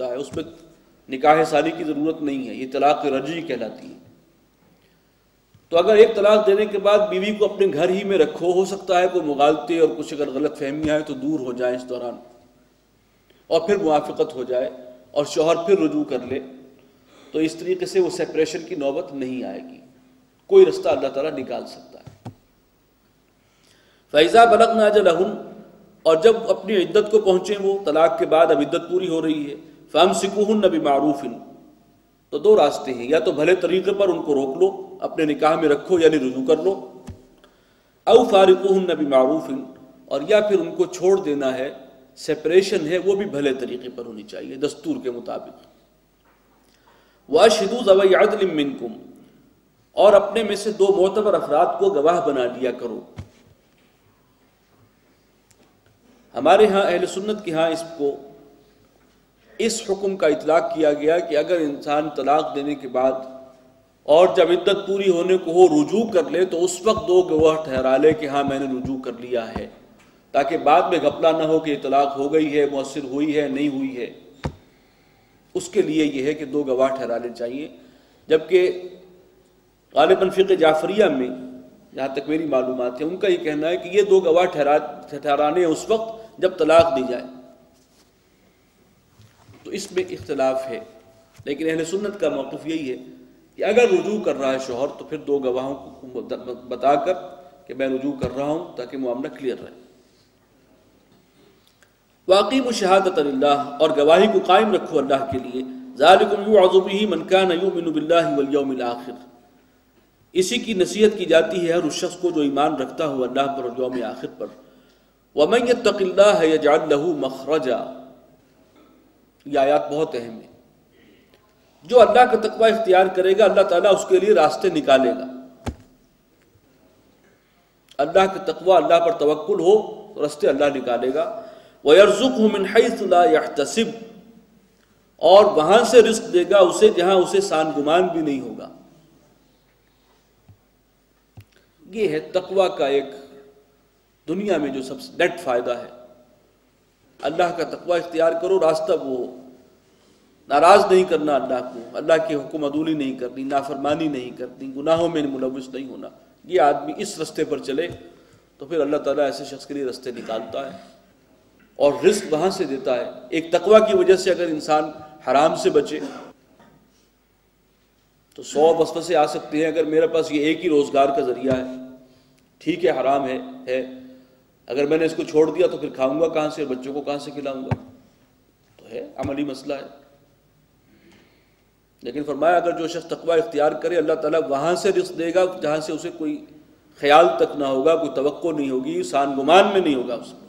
ہوتا ہے، اس میں نکاح ثانی کی ضرورت نہیں ہے، یہ طلاق رجعی کہلاتی ہے۔ تو اگر ایک طلاق دینے کے بعد بیوی کو اپنے گھر ہی میں رکھو، ہو سکتا ہے کوئی مغالطے اور کچھ اگر غلط فہمیاں ہیں تو دور ہو جائیں اس دوران، اور پھر موافقت ہو جائے اور شوہر پھر رجوع کر لے، تو اس طریقے سے وہ سیپریشن کی نوبت نہیں آئے گی، کوئی رستہ اللہ تعالیٰ نکال سکتا ہے۔ فَإِذَا بَلَغْنَ أَجَلَهُنَّ، اور جب اپنی عدت کو پہنچیں وہ، طلاق کے بعد اب عدت پوری ہو رہی ہے، فَأَمْسِكُوهُنَّ بِمَعْرُوفٍ، تو دو راستے ہیں، یا تو بھلے طریقے پر ان کو روک لو، اپنے نکاح میں رکھو یعنی رجوع کر لو، او فارقوهن بمعروف، اور یا پھر ان کو چھوڑ دینا ہے، سیپریشن ہے وہ بھی بھلے طریقے پر ہونی چاہیے دستور کے مطابق۔ واشهدوا ذوی عدل منکم، اور اپنے میں سے دو معتبر افراد کو گواہ بنا لیا کرو۔ ہمارے ہاں اہل سنت کے ہاں اس حکم کا اطلاق کیا گیا کہ اگر انسان طلاق دینے کے بعد اور جب عدت پوری ہونے کو ہو رجوع کر لے تو اس وقت دو گواہ ٹھہرا لے کہ ہاں میں نے رجوع کر لیا ہے، تاکہ بعد میں گھپلا نہ ہو کہ یہ طلاق ہو گئی ہے، مؤثر ہوئی ہے نہیں ہوئی ہے۔ اس کے لیے یہ ہے کہ دو گواہ ٹھہرانے چاہیے، جبکہ غالباً فقہ جعفریہ میں جہاں تک میری معلومات ہے ان کا یہ کہنا ہے کہ یہ دو گواہ ٹھہرانے اس وقت جب طلاق دی جائے، تو اس میں اختلاف ہے، لیکن اہل سنت کا موقف یہی ہے کہ اگر رجوع کر رہا ہے شوہر تو پھر دو گواہوں کو بتا کر کہ میں رجوع کر رہا ہوں تاکہ معاملہ کلیئر رہے۔ وَأَقِیمُوا الشَّهَادَةَ لِلَّهِ، اور گواہی کو قائم رکھو اللہ کے لیے، ذَلِكُمْ يُوعَظُ بِهِ مَنْ كَانَ يُؤْمِنُ بِاللَّهِ وَالْيَوْمِ الْآخِرِ، اسی کی نصیحت کی جاتی ہے ہر اس شخص کو جو ایمان رکھتا ہو اللہ پر اور یوم آخر پر۔ وَمَنْ يَتَّقِ اللَّهَ يَجْعَلْ لَهُ مَخْرَجًا، یہ آیات بہت اہم ہے۔ جو اللہ کا تقوی اختیار کرے گا اللہ تعالیٰ اس کے لیے راستے نکالے گا۔ اللہ کا تقوی، اللہ پر توکل ہو تو راستے اللہ نکالے گا۔ وَيَرْزُقْهُ مِنْ حَيْثُ لَا يَحْتَسِبْ، اور وہاں سے رزق دے گا اسے جہاں اسے سان گمان بھی نہیں ہوگا۔ یہ ہے تقوی کا ایک دنیا میں جو سب سے نیٹ فائدہ ہے۔ اللہ کا تقوی اختیار کرو، راستہ وہ ناراض نہیں کرنا اللہ کو، اللہ کے حکم عدولی نہیں کرنی، نافرمانی نہیں کرنی، گناہوں میں ملوث نہیں ہونا۔ یہ آدمی اس رستے پر چلے تو پھر اللہ تعالیٰ ایسے شخص کے لیے رستے نکالتا ہے اور رزق وہاں سے دیتا ہے۔ ایک تقوی کی وجہ سے اگر انسان حرام سے بچے تو 100 وسوسے آ سکتے ہیں۔ اگر میرے پاس یہ ایک ہی روزگار کا ذریعہ ہے، ٹھیک ہے حرام ہے، اگر میں نے اس کو چھوڑ دیا تو پھر کھاؤں گا کہاں سے، بچوں کو کہاں سے کھلاؤں گا، تو ہے عملی مسئلہ ہے۔ لیکن فرمایا اگر جو شخص تقوی اختیار کرے اللہ تعالیٰ وہاں سے رزق دے گا جہاں سے اسے کوئی خیال تک نہ ہوگا، کوئی توقع نہیں ہوگی، سان گمان میں نہیں ہوگا اس کو۔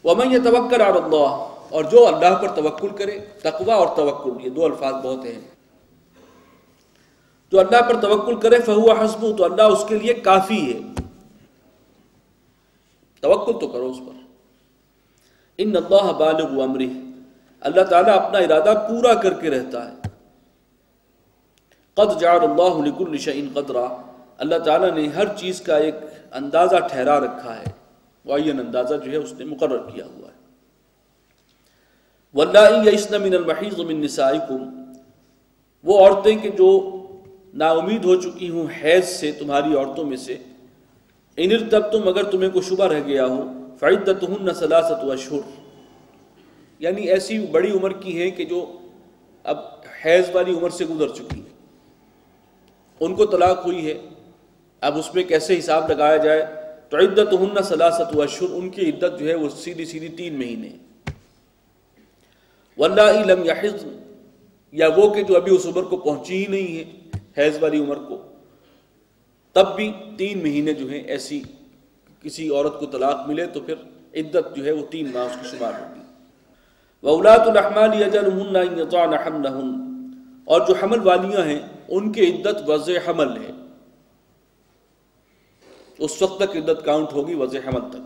وَمَنْ يَتَوَكَّلْ عَلَى اللَّهِ، اور جو اللہ پر توکل کرے، تقوی اور توکل یہ دو الفاظ بہت ہیں، جو اللہ پر توکل کرے فَهُوَ حَسْبُهُ، تو اللہ اس کے لیے کافی ہے۔ توکل تو کرو اس پر۔ ان اللہ بالغ امرہ، اللہ تعالیٰ اپنا ارادہ پورا کر کے رہتا ہے۔ قد جعل اللہ لکل شیء قدرا، اللہ تعالیٰ نے ہر چیز کا ایک اندازہ ٹھہرا رکھا ہے، معین اندازہ جو ہے اس نے مقرر کیا ہوا ہے۔ واللائی یئسن من المحیض من نسائکم، وہ عورتیں کہ جو نا امید ہو چکی ہوں حیض سے تمہاری عورتوں میں سے، ان ارتبتم، اگر تمہیں کوئی شبہ رہ گیا ہو، فعدتہن ثلاثۃ اشہر، یعنی ایسی بڑی عمر کی ہیں کہ جو اب حیض والی عمر سے گزر چکی ہیں، ان کو طلاق ہوئی ہے، اب اس میں کیسے حساب لگایا جائے، تو عدتہن ثلاثۃ اشہر، ان کی عدت جو ہے وہ سیدھی 3 مہینے۔ واللائی لم یحضن، یا وہ کہ جو ابھی اس عمر کو پہنچی ہی نہیں ہے حیض والی عمر کو، تب بھی 3 مہینے جو ہیں، ایسی کسی عورت کو طلاق ملے تو پھر عدت جو ہے وہ 3 ماہ اس کی شمار ہوگی۔ وَأُولَاتُ الْأَحْمَالِ يَجَلُهُنَّ إِنْ يَطَعْنَ حَمْلَهُنَّ، اور جو حمل والیاں ہیں ان کی عدت وضع حمل ہے، اس وقت تک عدت کاؤنٹ ہوگی وضع حمل تک۔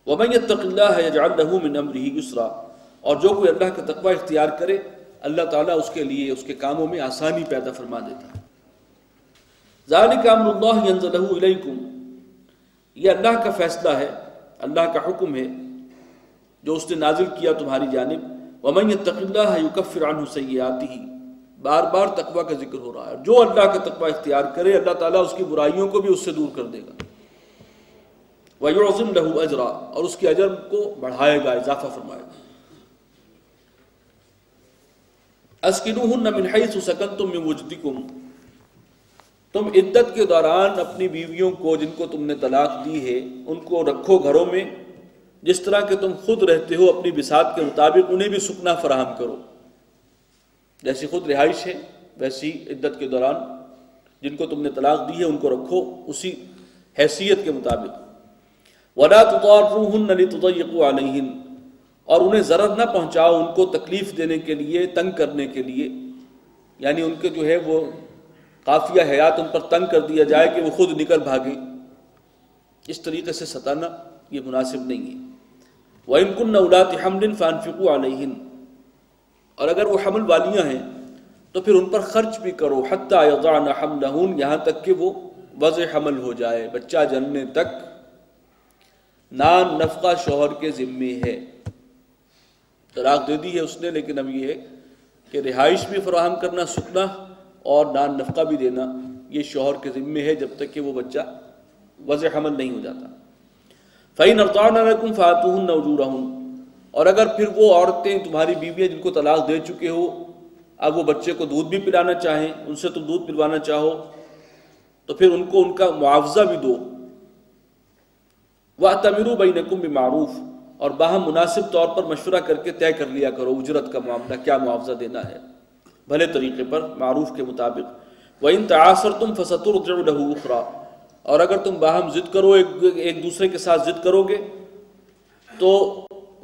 وَمَنْ يَتَّقِ اللَّهَ يَجْعَلْ لَهُ مِنْ أَمْرِهِ يُسْرًا، اور جو کوئی اللہ کا تقوی اختیار کرے اللہ تعالیٰ اس کے لیے اس کے کاموں میں آسانی پیدا فرما دیتا ہے۔ ذَلِكَ أَمْرُ اللَّهِ يَنزَلُهُ إِلَيْكُمْ، یہ اللہ کا فیصلہ ہے، اللہ کا حکم ہے، جو اس نے نازل کیا تمہاری جانب. وَمَن يَتَّقِ اللَّهَ يُكَفِّرْ عَنْهُ سَيِّئَاتِهِ، بار بار تقوی کا ذکر ہو رہا ہے. جو اللہ کا تقوی اختیار کرے اللہ تعالیٰ اس کی برائیوں کو بھی اس سے دور کر دے گا. وَيُعْظِمْ لَهُ أَجْرًا، اور اس کے اجر کو بڑھائے گا، اضافہ فرمائے گا. أَسْكِنُوهُنَّ مِنْ حَيْثُ سَكَنْتُم مِّن وُجْدِكُمْ، تم عدت کے دوران اپنی بیویوں کو جن کو تم نے طلاق دی ہے ان کو رکھو گھروں میں، جس طرح کہ تم خود رہتے ہو اپنی بساط کے مطابق انہیں بھی سکنا فراہم کرو. جیسی خود رہائش ہے ویسی عدت کے دوران جن کو تم نے طلاق دی ہے ان کو رکھو اسی حیثیت کے مطابق. وَلَا تُضَارُّوهُنَّ لِتُضَيِّقُوا عَلَيْهِنَّ، اور انہیں ضرر نہ پہنچاؤ ان کو تکلیف دینے کے لیے، تنگ کرنے کے لیے، یعنی ان کے جو ہے وہ قافیہ حیات ان پر تنگ کر دیا جائے کہ وہ خود نکل بھاگیں. اس طریقے سے ستانا یہ مناسب نہیں ہے. وَإِن كُنَّ أُولَاتِ حَمْلٍ فَأَنفِقُوا عَلَيْهِنَّ، اور اگر وہ حمل والیاں ہیں تو پھر ان پر خرچ بھی کرو. حَتَّى يَضَعْنَ حَمْلَهُنَّ، یہاں تک کہ وہ وضع حمل ہو جائے، بچہ جننے تک. نان نفقہ شوہر کے ذمے ہے. طلاق دے دی ہے اس نے، لیکن اب یہ ہے کہ رہائش بھی فراہم کرنا، سکنا اور نان نفقہ بھی دینا یہ شوہر کے ذمے ہے جب تک کہ وہ بچہ وضع حمل نہیں ہو جاتا. فَإِنْ أَرْضَعْنَ لَكُمْ فَآتُوهُنَّ أُجُورَهُنَّ، اور اگر پھر وہ عورتیں تمہاری بیویاں جن کو طلاق دے چکے ہو اب وہ بچے کو دودھ بھی پلانا چاہیں، ان سے تم دودھ پلوانا چاہو تو پھر ان کو ان کا معاوضہ بھی دو. وَأَتَمِرُوا بَيْنَكُمْ بِمَعْرُوفٍ، اور باہم مناسب طور پر مشورہ کر کے طے کر لیا کرو اجرت کا معاملہ، کیا معاوضہ دینا ہے، بھلے طریقے پر معروف کے مطابق. وَإِن تَعَاثَرْتُمْ فَسَتُرْضِعُ لَهُ أُخْرَىٰ، اور اگر تم باہم ضد کرو، ایک دوسرے کے ساتھ ضد کرو گے تو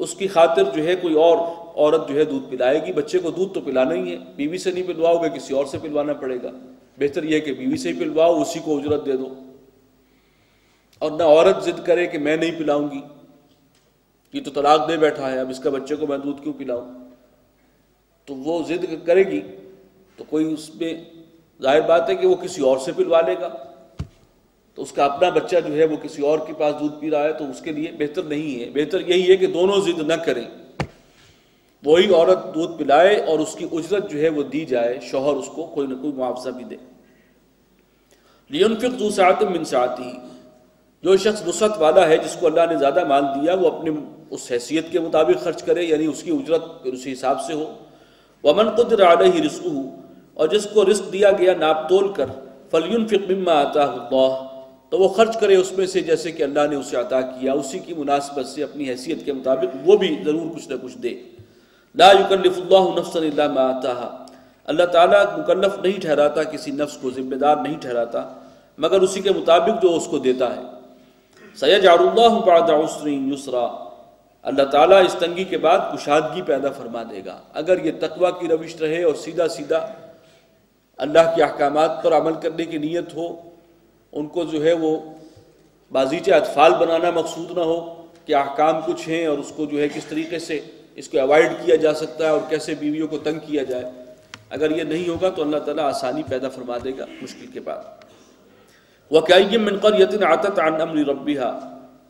اس کی خاطر جو ہے کوئی اور عورت جو ہے دودھ پلائے گی. بچے کو دودھ تو پلانا ہی ہے، بیوی سے نہیں پلواؤ گے کسی اور سے پلوانا پڑے گا. بہتر یہ ہے کہ بیوی سے ہی پلواؤ، اسی کو اجرت دے دو، اور نہ عورت ضد کرے کہ میں نہیں پلاؤں گی، یہ تو طلاق دے بیٹھا ہے، اب اس کا بچے کو میں دودھ کیوں پلاؤں. تو وہ ضد کرے گی تو کوئی اس میں ظاہر بات ہے کہ وہ کسی اور سے پلوا لے گا، تو اس کا اپنا بچہ جو ہے وہ کسی اور کے پاس دودھ پی رہا ہے تو اس کے لیے بہتر نہیں ہے. بہتر یہی ہے کہ دونوں ضد نہ کریں، وہی عورت دودھ پلائے اور اس کی اجرت جو ہے وہ دی جائے، شوہر اس کو کوئی نہ کوئی معاوضہ بھی دے. لِيُنْفِقْ ذُو سَعَةٍ مِّن سَعَتِهِ، جو شخص وسعت والا ہے جس کو اللہ نے زیادہ مال دیا وہ اپنے اس حیثیت کے مطابق خرچ کرے، یعنی اس کی اجرت پھر اسی حساب سے ہو. وَمَنْ قُدِرَ عَلَيْهِ رِزْقُهُ، اور جس کو رزق دیا گیا ناپ تول کر، فَلْيُنْفِقْ مِمَّا آتَاهُ اللَّهُ، تو وہ خرچ کرے اس میں سے جیسے کہ اللہ نے اسے عطا کیا، اسی کی مناسبت سے اپنی حیثیت کے مطابق وہ بھی ضرور کچھ نہ کچھ دے. لا يكلف الله نفسا الا ما آتاها، اللہ تعالیٰ مکلف نہیں ٹھہراتا کسی نفس کو، ذمہ دار نہیں ٹھہراتا مگر اسی کے مطابق جو اس کو دیتا ہے. سيجعل الله بعد عسر يسرا، اللہ تعالیٰ اس تنگی کے بعد کشادگی پیدا فرما دے گا. اگر یہ تقوی کی روش رہے اور سیدھا سیدھا اللہ کے احکامات پر عمل کرنے کی نیت ہو، ان کو جو ہے وہ بازیچے اطفال بنانا مقصود نہ ہو کہ احکام کچھ ہیں اور اس کو جو ہے کس طریقے سے اس کو اوائڈ کیا جا سکتا ہے اور کیسے بیویوں کو تنگ کیا جائے، اگر یہ نہیں ہوگا تو اللہ تعالیٰ آسانی پیدا فرما دے گا مشکل کے بعد. وَكَأَيٍّ مِّن قَرْيَةٍ عَتَتْ عَنْ أَمْرِ رَبِّهَا،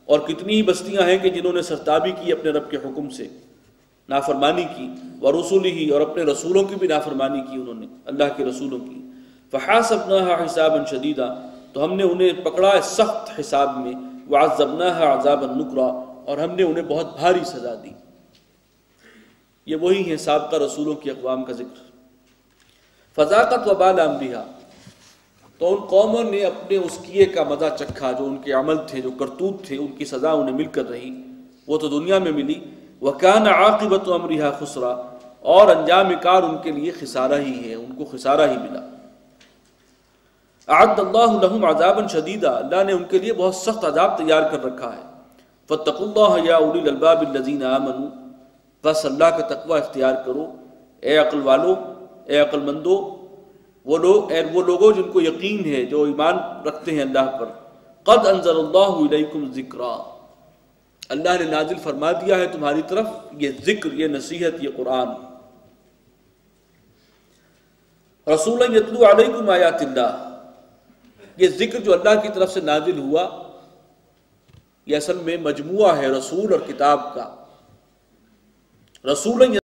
اور کتنی ہی بستیاں ہیں کہ جنہوں نے سرتابی کی اپنے رب کے حکم سے، نافرمانی کی. وَرُسُلِهِ، اور اپنے رسولوں کی بھی نافرمانی کی انہوں نے، اللہ کے رسولوں کی. فَحَاسَبْنَاهَا حِسَابًا شَدِيدًا، تو ہم نے انہیں پکڑا سخت حساب میں. وَعَذَّبْنَاهَا عَذَابًا نُكْرًا، اور ہم نے انہیں بہت بھاری سزا دی. یہ وہی ہیں سابقہ رسولوں کی اقوام کا ذکر. فَذَاقَتْ وَبَالَ أَمْرِهَا، تو ان قوموں نے اپنے اس کیے کا مزہ چکھا، جو ان کے عمل تھے، جو کرتوت تھے، ان کی سزا انہیں مل کر رہی، وہ تو دنیا میں ملی. وَكَانَ عَاقِبَةُ أَمْرِهَا خُسْرًا، اور انجام کار ان کے لیے خسارہ ہی ہے، ان کو خسارہ ہی ملا. اعد اللہ لہم عذابا شدیدا، اللہ نے ان کے لیے بہت سخت عذاب تیار کر رکھا ہے. فاتقوا اللہ یا اولی الالباب الذین آمنوا، بس اللہ کا تقوی اختیار کرو اے عقل والو، اے عقل مندو، وہ لوگوں جن کو یقین ہے، جو ایمان رکھتے ہیں اللہ پر. قد انزل اللہ الیکم ذکرا، اللہ نے نازل فرما دیا ہے تمہاری طرف یہ ذکر، یہ نصیحت، یہ قرآن. رسولا یتلو علیکم آیات اللہ، یہ ذکر جو اللہ کی طرف سے نازل ہوا یہ اصل میں مجموعہ ہے رسول اور کتاب کا. رسولا